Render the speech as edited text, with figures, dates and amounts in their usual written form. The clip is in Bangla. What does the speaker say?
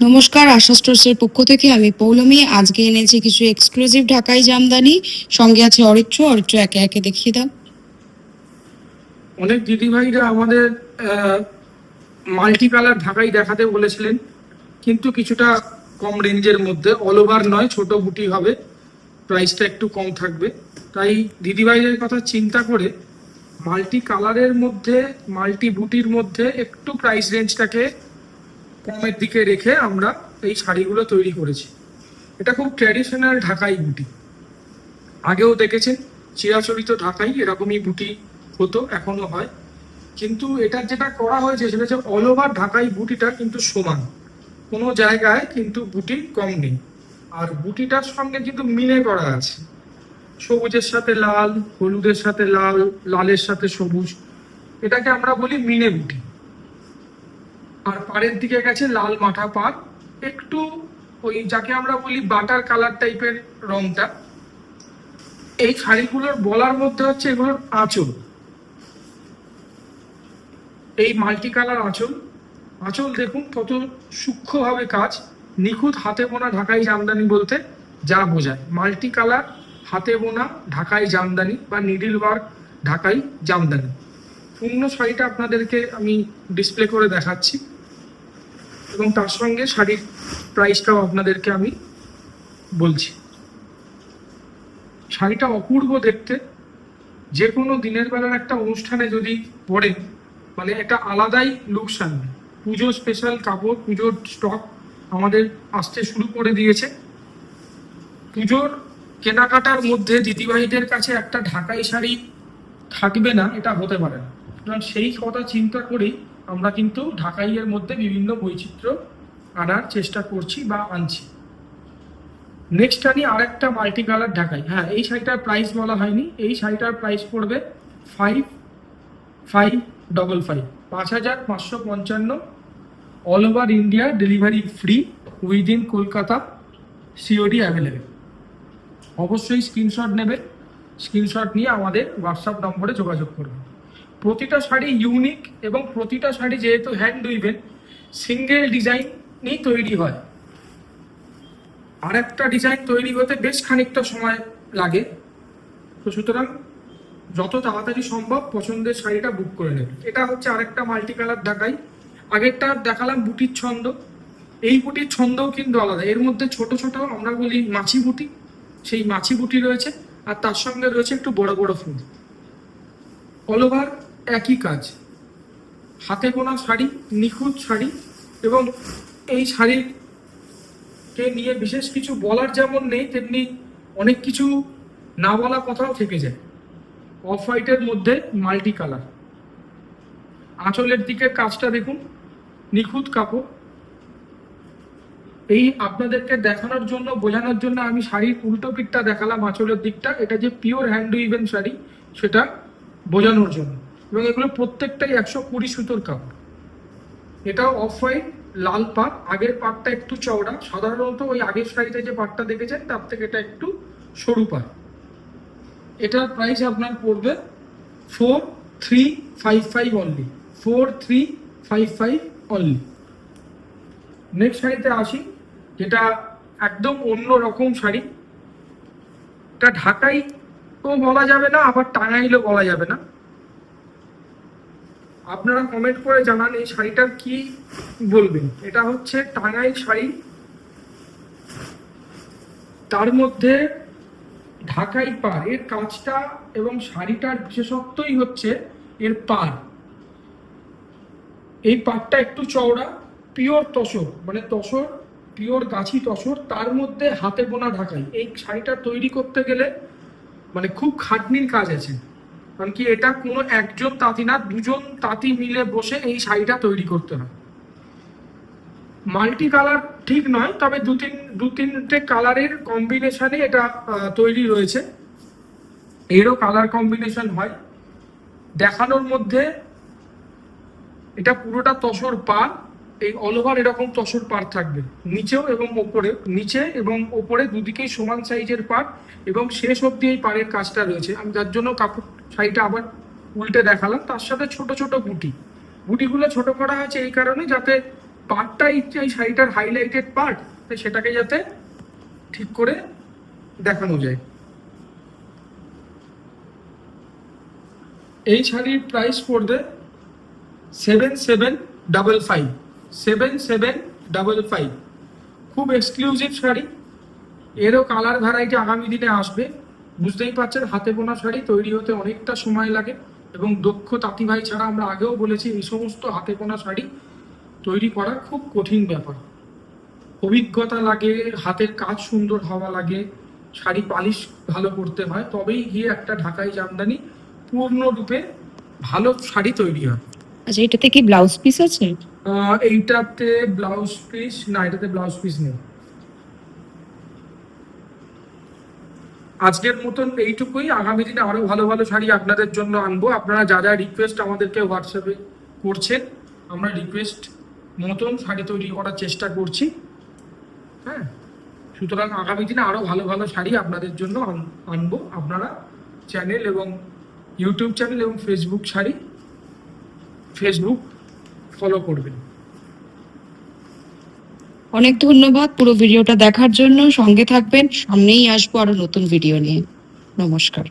নমস্কার, আশা স্টোর্সের পক্ষ থেকে আমি পৌলমী। আজকে এনেছি কিছু এক্সক্লুসিভ ঢাকাই জামদানি, সঙ্গে আছে অরিত্র। একে একে দেখিয়ে দাও। অনেক দিদিভাইরা আমাদের মাল্টি কালার ঢাকাই দেখাতে বলেছিলেন, কিন্তু কিছুটা কম রেঞ্জের মধ্যে, অল ওভার নয়, ছোট বুটি হবে, প্রাইসটা একটু কম থাকবে। তাই দিদিভাইদের কথা চিন্তা করে মাল্টি কালারের মধ্যে, মাল্টি বুটির মধ্যে একটু প্রাইস রেঞ্জটাকে কমের দিকে রেখে আমরা এই শাড়িগুলো তৈরি করেছি। এটা খুব ট্র্যাডিশনাল ঢাকাই বুটি। আগেও দেখেছেন চিরাচরিত ঢাকাই এরকমই বুটি হতো, এখনো হয়, কিন্তু এটার যেটা করা হয়েছে সেটা হচ্ছে অল ওভার ঢাকাই বুটিটা কিন্তু সমান, কোনো জায়গায় কিন্তু বুটি কম নেই। আর বুটিটার সঙ্গে কিন্তু মিলে করা আছে, সবুজের সাথে লাল, হলুদের সাথে লাল, লালের সাথে সবুজ, এটাকে আমরা বলি মিনে বুটি। আর পাড়ের দিকে গেছে লাল মাঠা পাড়, একটু ওই যাকে আমরা বলি বাটার কালার টাইপের রংটা। এই শাড়িগুলোর বলার মধ্যে হচ্ছে এগুলোর আঁচল, এই মাল্টি কালার আঁচল। আঁচল দেখুন কত সূক্ষ্মভাবে কাজ, নিখুঁত হাতে বোনা ঢাকাই জামদানি বলতে যা বোঝায়। মাল্টি কালার হাতে বোনা ঢাকাই জামদানি বা নিডিল ওয়ার্ক ঢাকাই জামদানি। পূর্ণ শাড়িটা আপনাদেরকে আমি ডিসপ্লে করে দেখাচ্ছি এবং তার সঙ্গে শাড়ির প্রাইসটাও আপনাদেরকে আমি বলছি। শাড়িটা অপূর্ব দেখতে, যে কোনো দিনের বেলার একটা অনুষ্ঠানে যদি পরেন মানে একটা আলাদাই লুকস আনবে। পুজো স্পেশাল কাপড়, পুজোর স্টক আমাদের আসতে শুরু করে দিয়েছে। পুজোর কেনাকাটার মধ্যে দিদিভাইদের কাছে একটা ঢাকাই শাড়ি থাকবে না এটা হতে পারে না, কারণ সেই কথা চিন্তা করেই আমরা কিন্তু ঢাকাইয়ের মধ্যে বিভিন্ন বৈচিত্র্য আনার চেষ্টা করছি বা আনছি। নেক্সট আনি আরেকটা মাল্টি কালার ঢাকাই। হ্যাঁ, এই শাড়িটার প্রাইস বলা হয়নি। এই শাড়িটার প্রাইস পড়বে 5555, 5555, all over India delivery free, within Kolkata, COD available. অবশ্যই স্ক্রিনশট নেবে, স্ক্রিনশট নিয়ে আমাদের হোয়াটসঅ্যাপ নম্বরে যোগাযোগ করবে। প্রতিটা শাড়ি ইউনিক এবং প্রতিটা শাড়ি যেহেতু হ্যান্ড উইভেন, সিঙ্গেল ডিজাইনই তৈরি হয়। আর একটা ডিজাইন তৈরি হতে বেশ খানিকটা সময় লাগে, তো সুতরাং যত তাড়াতাড়ি সম্ভব পছন্দের শাড়িটা বুক করে নেবে। এটা হচ্ছে আরেকটা মাল্টি কালার ঢাকাই। আগেরটা দেখালাম বুটির ছন্দ, এই বুটির ছন্দও কিন্তু আলাদা। এর মধ্যে ছোট ছোট আমরা বলি মাছি বুটি, সেই মাছি বুটি রয়েছে, আর তার সঙ্গে রয়েছে একটু বড় বড় ফুল। অল ওভার একই কাজ, হাতে বোনা শাড়ি, নিখুঁত শাড়ি। এবং এই শাড়িকে নিয়ে বিশেষ কিছু বলার যেমন নেই, তেমনি অনেক কিছু না বলা কথাও থেকে যায়। অফ হোয়াইটের মধ্যে মাল্টি কালার, আঁচলের দিকে কাজটা দেখুন, নিখুঁত কাপড়। এই আপনাদেরকে দেখানোর জন্য, বোঝানোর জন্য আমি শাড়ির উল্টো পিঠটা দেখালাম, আঁচলের দিকটা। এটা যে পিওর হ্যান্ড উইভেন শাড়ি সেটা বোঝানোর জন্য। এবং এগুলো প্রত্যেকটাই 120 সুতোর কাপড়। এটাও অফ হোয়াইট, লাল পাড়, আগের পাড়টা একটু চওড়া। সাধারণত ওই আগের শাড়িতে যে পাড়টা দেখেছেন তার থেকে এটা একটু সরু পাড়। এটার প্রাইস আপনার পড়বে 4355 অনলি, 4355 অনলি। নেক্সট শাড়িতে আসি, যেটা একদম অন্য রকম শাড়ি। এটা ঢাকাইও বলা যাবে না, আবার টাঙ্গাইলও বলা যাবে না। আপনারা কমেন্ট করে জানান এই শাড়িটার কি বলবেন। এটা হচ্ছে টাঙ্গাইল শাড়ি, তার মধ্যে ঢাকাই পাড়। এর কাজটা এবং শাড়িটার বিশেষত্বই হচ্ছে এর পাড়। এই পাড়টা একটু চওড়া, পিওর তসর, মানে তসর, পিওর গাছি তসর, তার মধ্যে হাতে বোনা ঢাকাই। এই শাড়িটা তৈরি করতে গেলে মানে খুব খাটনির কাজ আছে, কারণ কি এটা কোনো একজন তাঁতি না, দুজন তাঁতি মিলে বসে এই শাড়িটা তৈরি করতে হয়। মাল্টি কালার ঠিক নয়, তবে দু তিনটে কালারের কম্বিনেশনে এটা তৈরি রয়েছে। এরও কালার কম্বিনেশন হয়। দেখানোর মধ্যে এটা পুরোটা তসর পাড়, এই অল ওভার এরকম তসর পাড় থাকবে, নিচেও এবং ওপরে, নিচে এবং ওপরে দুদিকেই সমান সাইজের পাড়, এবং শেষ অবধি এই পাড়ের কাজটা রয়েছে। আমি যার জন্য কাপড় শাড়িটা আবার উল্টে দেখালাম। তার সাথে ছোট ছোট বুটি, বুটিগুলো ছোট করা হয়েছে এই কারণে যাতে পার্টটাই এই শাড়িটার হাইলাইটেড পার্ট, তো সেটাকে যাতে ঠিক করে দেখানো যায়। এই শাড়ির প্রাইস পড়বে 7755, 7755। খুব এক্সক্লুসিভ শাড়ি, এরও কালার ভ্যারাইটি আগামী দিনে আসবে। বুঝতেই পারছেন হাতে বোনা শাড়ি তৈরি হতে অনেকটা সময় লাগে, এবং দক্ষ তাঁতি ভাই ছাড়া, আমরা আগেও বলেছি, এই সমস্ত হাতে বোনা শাড়ি তৈরি করা খুব কঠিন ব্যাপার। অভিজ্ঞতা লাগে, হাতের কাজ সুন্দর হওয়া লাগে, শাড়ি পালিশ ভালো করতে হয়, তবেই গিয়ে একটা ঢাকাই জামদানি পূর্ণরূপে ভালো শাড়ি তৈরি হয়। আচ্ছা, এটাতে কি ব্লাউজ পিস আছে? এইটাতে ব্লাউজ পিস না, এটাতে ব্লাউজ পিস নেই। আজকের মতন এইটুকুই। আগামী দিনে আরো ভালো ভালো শাড়ি আপনাদের জন্য আনবো। আপনারা যা যা রিকোয়েস্ট আমাদেরকে হোয়াটসঅ্যাপে করছেন, আমরা রিকোয়েস্ট মতন শাড়ি তৈরি করার চেষ্টা করছি। হ্যাঁ, সুতরাং আগামী দিনে আরো ভালো ভালো শাড়ি আপনাদের জন্য আনবো। আপনারা চ্যানেল এবং ইউটিউব চ্যানেল এবং ফেসবুক ফলো করবেন। অনেক ধন্যবাদ পুরো ভিডিওটা দেখার জন্য। সঙ্গে থাকবেন, সামনেই আসবো আরো নতুন ভিডিও নিয়ে। নমস্কার।